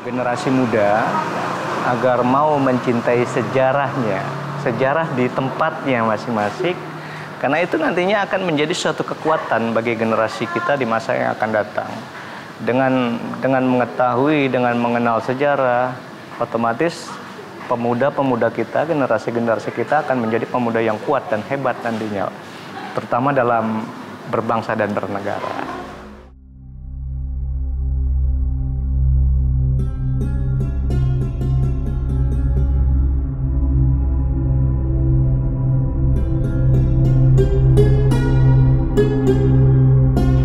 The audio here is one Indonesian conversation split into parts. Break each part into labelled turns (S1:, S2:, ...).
S1: generasi muda agar mau mencintai sejarahnya, sejarah di tempatnya masing-masing, karena itu nantinya akan menjadi suatu kekuatan bagi generasi kita di masa yang akan datang. Dengan mengetahui, dengan mengenal sejarah, otomatis pemuda-pemuda kita, generasi-generasi kita akan menjadi pemuda yang kuat dan hebat nantinya, terutama dalam berbangsa dan bernegara.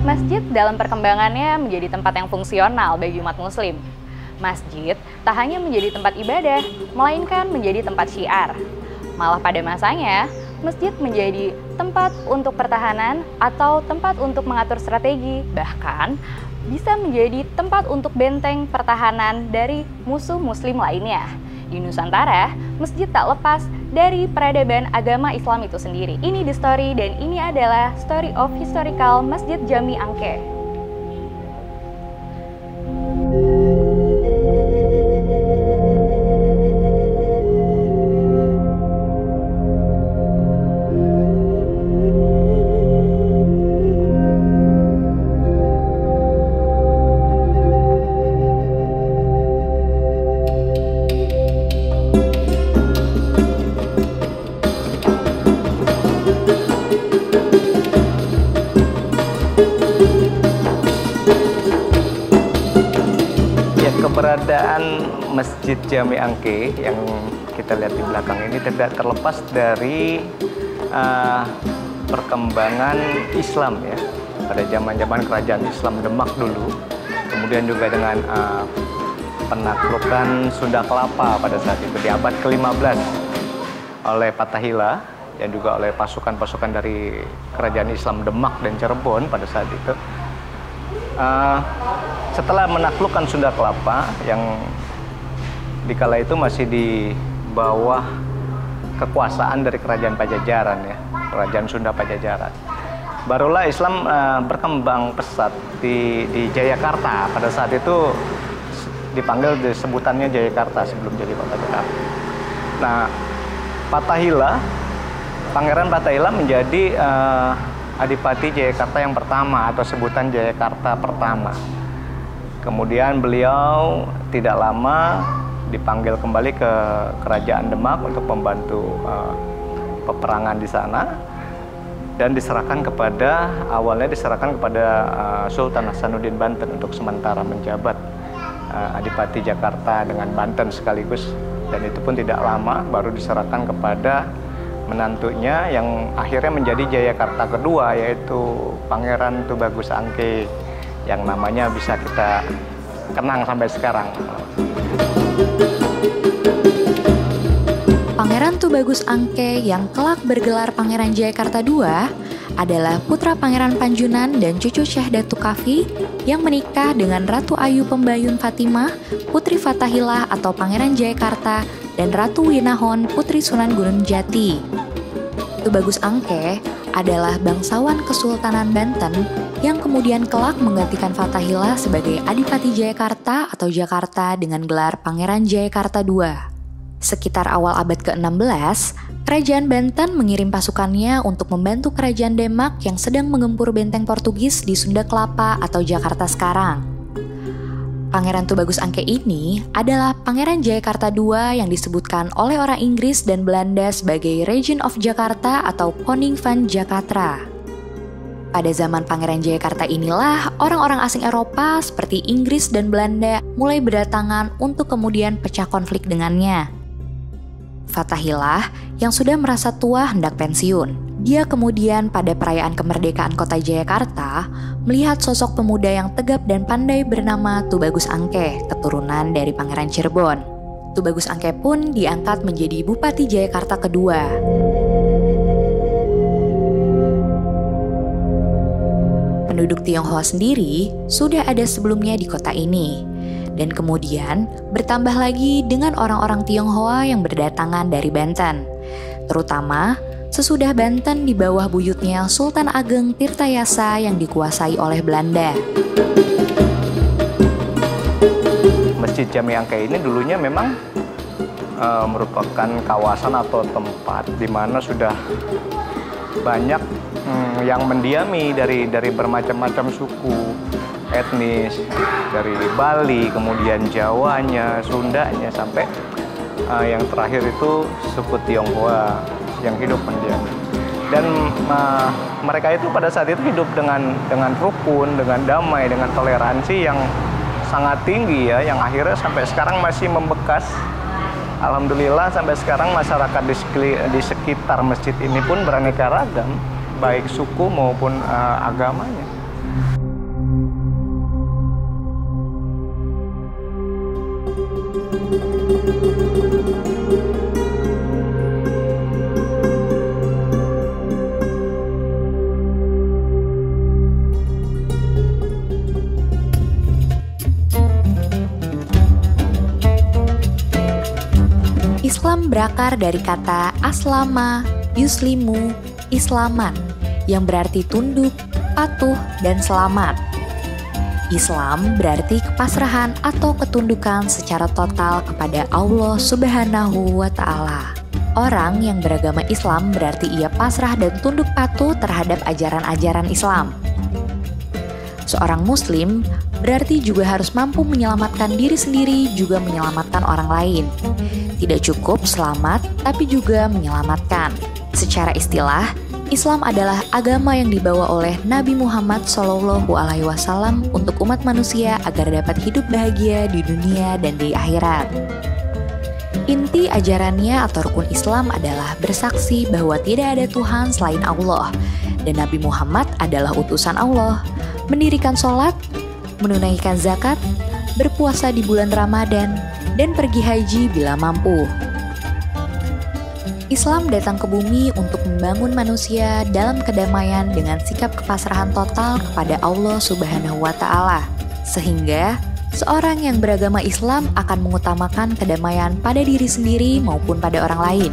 S2: Masjid dalam perkembangannya menjadi tempat yang fungsional bagi umat muslim. Masjid tak hanya menjadi tempat ibadah, melainkan menjadi tempat syiar. Malah pada masanya, masjid menjadi tempat untuk pertahanan atau tempat untuk mengatur strategi, bahkan bisa menjadi tempat untuk benteng pertahanan dari musuh muslim lainnya. Di Nusantara, masjid tak lepas dari peradaban agama Islam itu sendiri. Ini The Story dan ini adalah Story of Historical Masjid Jami Angke.
S1: Keberadaan Masjid Jami Angke yang kita lihat di belakang ini tidak terlepas dari perkembangan Islam ya, pada zaman-zaman kerajaan Islam Demak dulu, kemudian juga dengan penaklukan Sunda Kelapa pada saat itu di abad ke-15 oleh Fatahillah dan juga oleh pasukan-pasukan dari kerajaan Islam Demak dan Cirebon pada saat itu. Setelah menaklukkan Sunda Kelapa yang dikala itu masih di bawah kekuasaan dari kerajaan Pajajaran ya, kerajaan Sunda Pajajaran, barulah Islam berkembang pesat di Jayakarta. Pada saat itu dipanggil sebutannya Jayakarta sebelum jadi kota Jakarta. Nah, Pangeran Fatahillah menjadi Adipati Jayakarta yang pertama atau sebutan Jayakarta pertama. Kemudian beliau tidak lama dipanggil kembali ke Kerajaan Demak untuk membantu peperangan di sana dan awalnya diserahkan kepada Sultan Hasanuddin Banten untuk sementara menjabat Adipati Jakarta dengan Banten sekaligus, dan itu pun tidak lama baru diserahkan kepada menantunya yang akhirnya menjadi Jayakarta kedua, yaitu Pangeran Tubagus Angke yang namanya bisa kita kenang sampai sekarang.
S3: Pangeran Tubagus Angke yang kelak bergelar Pangeran Jayakarta II adalah putra Pangeran Panjunan dan cucu Syekh Datu Kafi yang menikah dengan Ratu Ayu Pembayun Fatimah, Putri Fatahillah atau Pangeran Jayakarta, dan Ratu Winahon, Putri Sunan Gunung Jati. Tubagus Angke adalah bangsawan Kesultanan Banten yang kemudian kelak menggantikan Fatahillah sebagai Adipati Jayakarta atau Jakarta dengan gelar Pangeran Jayakarta II. Sekitar awal abad ke-16, Kerajaan Banten mengirim pasukannya untuk membantu Kerajaan Demak yang sedang menggempur benteng Portugis di Sunda Kelapa atau Jakarta sekarang. Pangeran Tubagus Angke ini adalah Pangeran Jayakarta II yang disebutkan oleh orang Inggris dan Belanda sebagai Regent of Jakarta atau Koning van Jakatra. Pada zaman Pangeran Jayakarta inilah orang-orang asing Eropa seperti Inggris dan Belanda mulai berdatangan untuk kemudian pecah konflik dengannya. Fatahillah yang sudah merasa tua hendak pensiun. Dia kemudian pada perayaan kemerdekaan kota Jayakarta melihat sosok pemuda yang tegap dan pandai bernama Tubagus Angke, keturunan dari Pangeran Cirebon. Tubagus Angke pun diangkat menjadi Bupati Jayakarta kedua. Penduduk Tionghoa sendiri sudah ada sebelumnya di kota ini, dan kemudian bertambah lagi dengan orang-orang Tionghoa yang berdatangan dari Banten, terutama sesudah Banten di bawah buyutnya Sultan Ageng Tirtayasa yang dikuasai oleh Belanda.
S1: Masjid Masjid Jami Angke ini dulunya memang merupakan kawasan atau tempat di mana sudah banyak yang mendiami dari bermacam-macam suku etnis, dari Bali, kemudian Jawanya, Sundanya, sampai yang terakhir itu suku Tionghoa yang hidup mendiami. Dan mereka itu pada saat itu hidup dengan rukun, dengan damai, dengan toleransi yang sangat tinggi ya, yang akhirnya sampai sekarang masih membekas. Alhamdulillah sampai sekarang masyarakat di sekitar masjid ini pun beraneka ragam, baik suku maupun agamanya.
S3: Islam berakar dari kata aslama, yuslimu, islaman, yang berarti tunduk, patuh, dan selamat. Islam berarti kepasrahan atau ketundukan secara total kepada Allah Subhanahu wa Ta'ala. Orang yang beragama Islam berarti ia pasrah dan tunduk patuh terhadap ajaran-ajaran Islam. Seorang Muslim berarti juga harus mampu menyelamatkan diri sendiri, juga menyelamatkan orang lain. Tidak cukup selamat, tapi juga menyelamatkan. Secara istilah, Islam adalah agama yang dibawa oleh Nabi Muhammad SAW untuk umat manusia agar dapat hidup bahagia di dunia dan di akhirat. Inti ajarannya atau rukun Islam adalah bersaksi bahwa tidak ada Tuhan selain Allah dan Nabi Muhammad adalah utusan Allah, mendirikan sholat, menunaikan zakat, berpuasa di bulan Ramadan, dan pergi haji bila mampu. Islam datang ke bumi untuk membangun manusia dalam kedamaian dengan sikap kepasrahan total kepada Allah Subhanahu wa Ta'ala, sehingga seorang yang beragama Islam akan mengutamakan kedamaian pada diri sendiri maupun pada orang lain.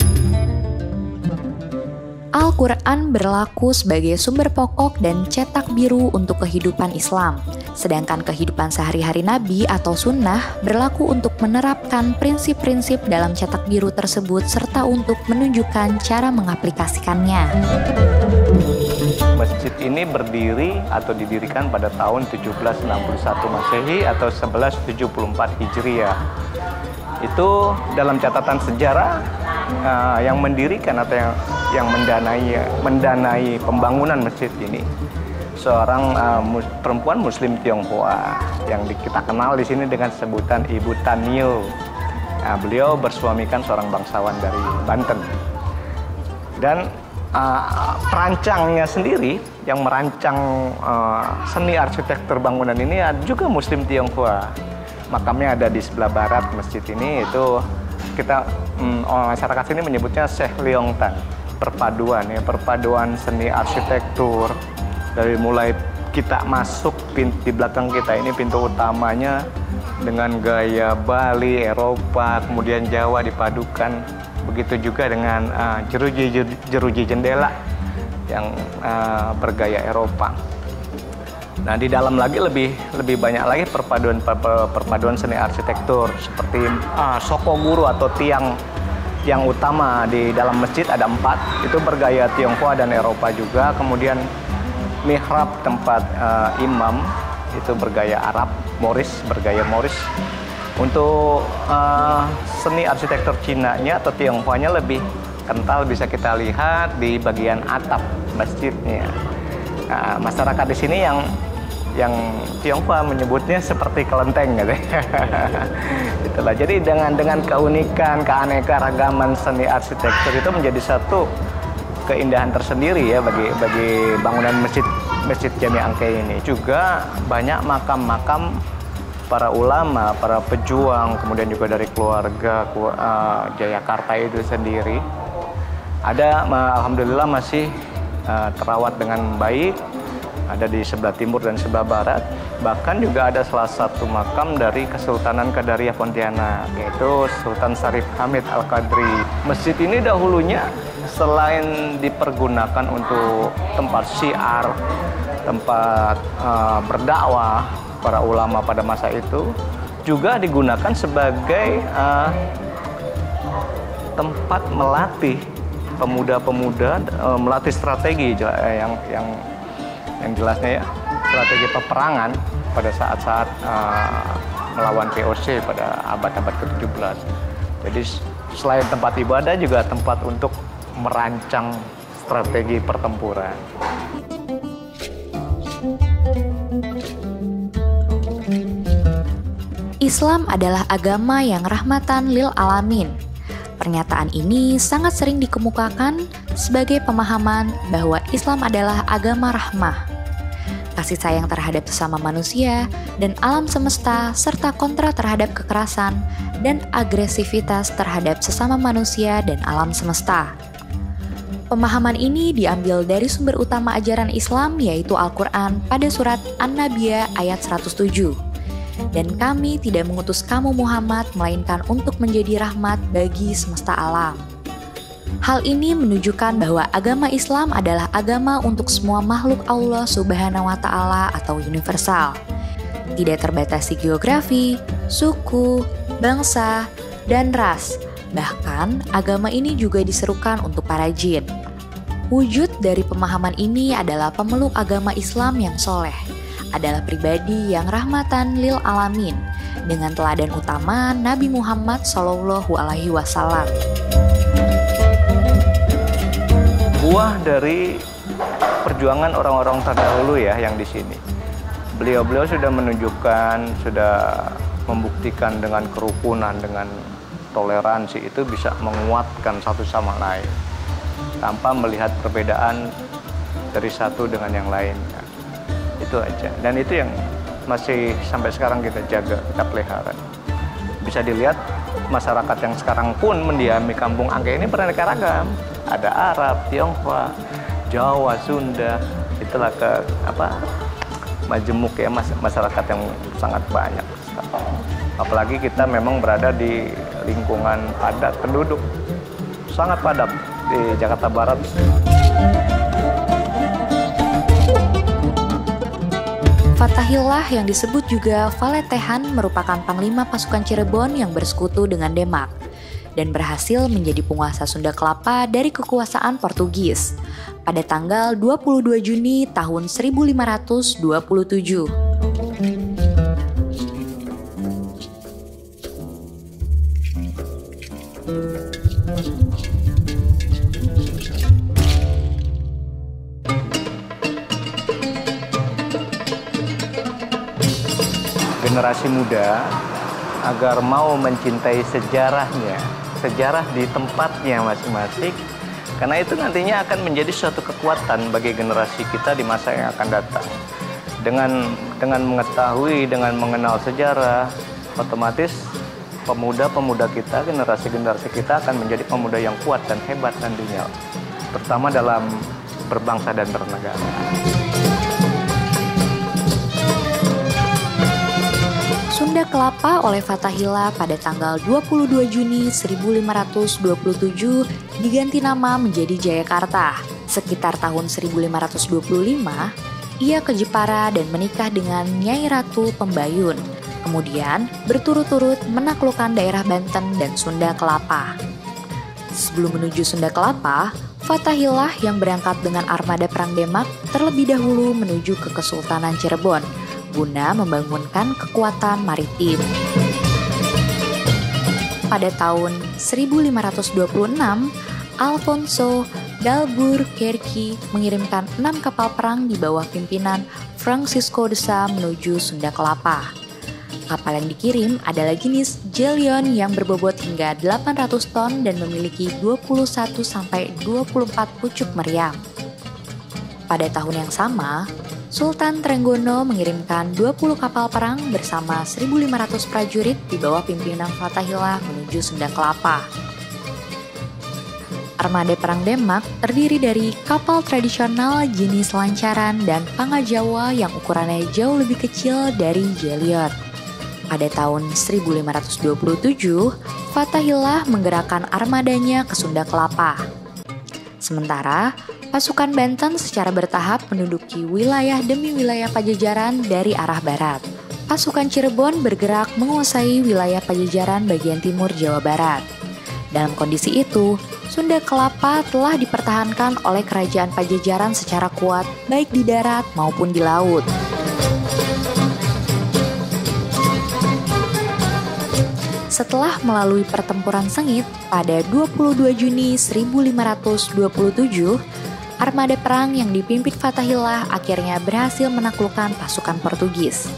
S3: Al-Quran berlaku sebagai sumber pokok dan cetak biru untuk kehidupan Islam, sedangkan kehidupan sehari-hari Nabi atau sunnah berlaku untuk menerapkan prinsip-prinsip dalam cetak biru tersebut serta untuk menunjukkan cara mengaplikasikannya.
S1: Masjid ini berdiri atau didirikan pada tahun 1761 Masehi atau 1174 Hijriah. Itu dalam catatan sejarah yang mendirikan atau yang mendanai pembangunan masjid ini seorang perempuan Muslim Tionghoa yang kita kenal di sini dengan sebutan Ibu Tanio. Beliau bersuamikan seorang bangsawan dari Banten. Dan perancangnya sendiri yang merancang seni arsitektur bangunan ini juga Muslim Tionghoa. Makamnya ada di sebelah barat masjid ini. Itu kita masyarakat sini menyebutnya Syekh Leong Tan. Perpaduan seni arsitektur dari mulai kita masuk di belakang kita ini pintu utamanya dengan gaya Bali, Eropa, kemudian Jawa dipadukan. Begitu juga dengan jeruji jendela yang bergaya Eropa. Nah, di dalam lagi lebih banyak lagi perpaduan seni arsitektur seperti sokoguru atau tiang utama di dalam masjid ada 4, itu bergaya Tionghoa dan Eropa juga. Kemudian mihrab tempat imam itu bergaya Arab, bergaya Moris. Untuk seni arsitektur Cina-nya atau Tionghoanya lebih kental, bisa kita lihat di bagian atap masjidnya. Nah, masyarakat di sini yang Tionghoa menyebutnya seperti kelenteng gitu. Itulah. Jadi dengan keunikan, keanekaragaman seni arsitektur itu menjadi satu keindahan tersendiri ya bagi bangunan Masjid Jami Angke ini. Juga banyak makam-makam para ulama, para pejuang, kemudian juga dari keluarga Jayakarta itu sendiri. Ada, alhamdulillah masih terawat dengan baik. Ada di sebelah timur dan sebelah barat. Bahkan juga ada salah satu makam dari Kesultanan Qadariyah Pontianak, yaitu Sultan Syarif Hamid Al-Qadri. Masjid ini dahulunya selain dipergunakan untuk tempat syiar, tempat berdakwah para ulama pada masa itu, juga digunakan sebagai tempat melatih pemuda-pemuda, melatih strategi yang jelasnya ya, strategi peperangan pada saat-saat melawan VOC pada abad-abad ke-17. Jadi selain tempat ibadah juga tempat untuk merancang strategi pertempuran.
S3: Islam adalah agama yang rahmatan lil alamin. Pernyataan ini sangat sering dikemukakan sebagai pemahaman bahwa Islam adalah agama rahmah, kasih sayang terhadap sesama manusia dan alam semesta, serta kontra terhadap kekerasan dan agresivitas terhadap sesama manusia dan alam semesta. Pemahaman ini diambil dari sumber utama ajaran Islam, yaitu Al-Quran pada surat An-Nabiyah ayat 107. Dan kami tidak mengutus kamu Muhammad melainkan untuk menjadi rahmat bagi semesta alam. Hal ini menunjukkan bahwa agama Islam adalah agama untuk semua makhluk Allah Subhanahu wa Ta'ala atau universal. Tidak terbatasi geografi, suku, bangsa, dan ras. Bahkan agama ini juga diserukan untuk para jin. Wujud dari pemahaman ini adalah pemeluk agama Islam yang soleh, adalah pribadi yang rahmatan lil alamin, dengan teladan utama Nabi Muhammad SAW.
S1: Buah dari perjuangan orang-orang terdahulu ya yang di sini. Beliau-beliau sudah menunjukkan, sudah membuktikan dengan kerukunan, dengan toleransi itu bisa menguatkan satu sama lain tanpa melihat perbedaan dari satu dengan yang lain. Itu aja, dan itu yang masih sampai sekarang kita jaga, kita pelihara. Bisa dilihat masyarakat yang sekarang pun mendiami kampung Angke ini beraneka ragam. Ada Arab, Tionghoa, Jawa, Sunda, itulah majemuk ya, masyarakat yang sangat banyak. Apalagi kita memang berada di lingkungan padat penduduk, sangat padat di Jakarta Barat.
S3: Fatahillah yang disebut juga Valetehan merupakan panglima pasukan Cirebon yang bersekutu dengan Demak dan berhasil menjadi penguasa Sunda Kelapa dari kekuasaan Portugis pada tanggal 22 Juni tahun 1527.
S1: Generasi muda agar mau mencintai sejarahnya, sejarah di tempatnya masing-masing, karena itu nantinya akan menjadi suatu kekuatan bagi generasi kita di masa yang akan datang. Dengan mengetahui, dengan mengenal sejarah, otomatis pemuda-pemuda kita, generasi-generasi kita akan menjadi pemuda yang kuat dan hebat nantinya, terutama dalam berbangsa dan bernegara.
S3: Sunda Kelapa oleh Fatahillah pada tanggal 22 Juni 1527 diganti nama menjadi Jayakarta. Sekitar tahun 1525, ia ke Jepara dan menikah dengan Nyai Ratu Pembayun. Kemudian berturut-turut menaklukkan daerah Banten dan Sunda Kelapa. Sebelum menuju Sunda Kelapa, Fatahillah yang berangkat dengan armada perang Demak terlebih dahulu menuju ke Kesultanan Cirebon guna membangunkan kekuatan maritim. Pada tahun 1526, Alfonso d'Albuquerque mengirimkan 6 kapal perang di bawah pimpinan Francisco de Sá menuju Sunda Kelapa. Kapal yang dikirim adalah jenis Galleon yang berbobot hingga 800 ton dan memiliki 21-24 pucuk meriam. Pada tahun yang sama, Sultan Trenggono mengirimkan 20 kapal perang bersama 1.500 prajurit di bawah pimpinan Fatahillah menuju Sunda Kelapa. Armada perang Demak terdiri dari kapal tradisional jenis lancaran dan Pangajawa yang ukurannya jauh lebih kecil dari Galleon. Pada tahun 1527, Fatahillah menggerakkan armadanya ke Sunda Kelapa. Sementara, pasukan Banten secara bertahap menduduki wilayah demi wilayah Pajajaran dari arah barat. pasukan Cirebon bergerak menguasai wilayah Pajajaran bagian timur Jawa Barat. Dalam kondisi itu, Sunda Kelapa telah dipertahankan oleh kerajaan Pajajaran secara kuat baik di darat maupun di laut. Setelah melalui pertempuran sengit pada 22 Juni 1527, armada perang yang dipimpin Fathahillah akhirnya berhasil menaklukkan pasukan Portugis.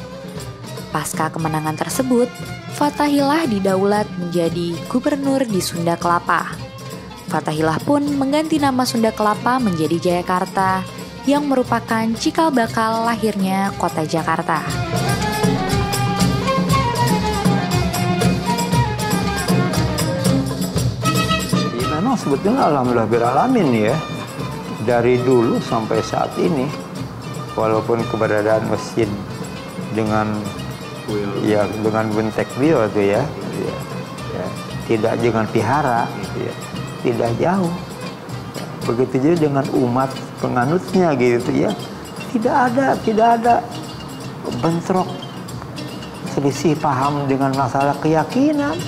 S3: Pasca kemenangan tersebut, Fathahillah didaulat menjadi gubernur di Sunda Kelapa. Fathahillah pun mengganti nama Sunda Kelapa menjadi Jayakarta, yang merupakan cikal bakal lahirnya kota Jakarta.
S4: Memang sebetulnya alhamdulillah beralamin ya, dari dulu sampai saat ini, walaupun keberadaan masjid dengan dengan bentek bio itu ya, tidak dengan vihara, tidak jauh. Begitu juga dengan umat penganutnya gitu ya, tidak ada bentrok selisih paham dengan masalah keyakinan.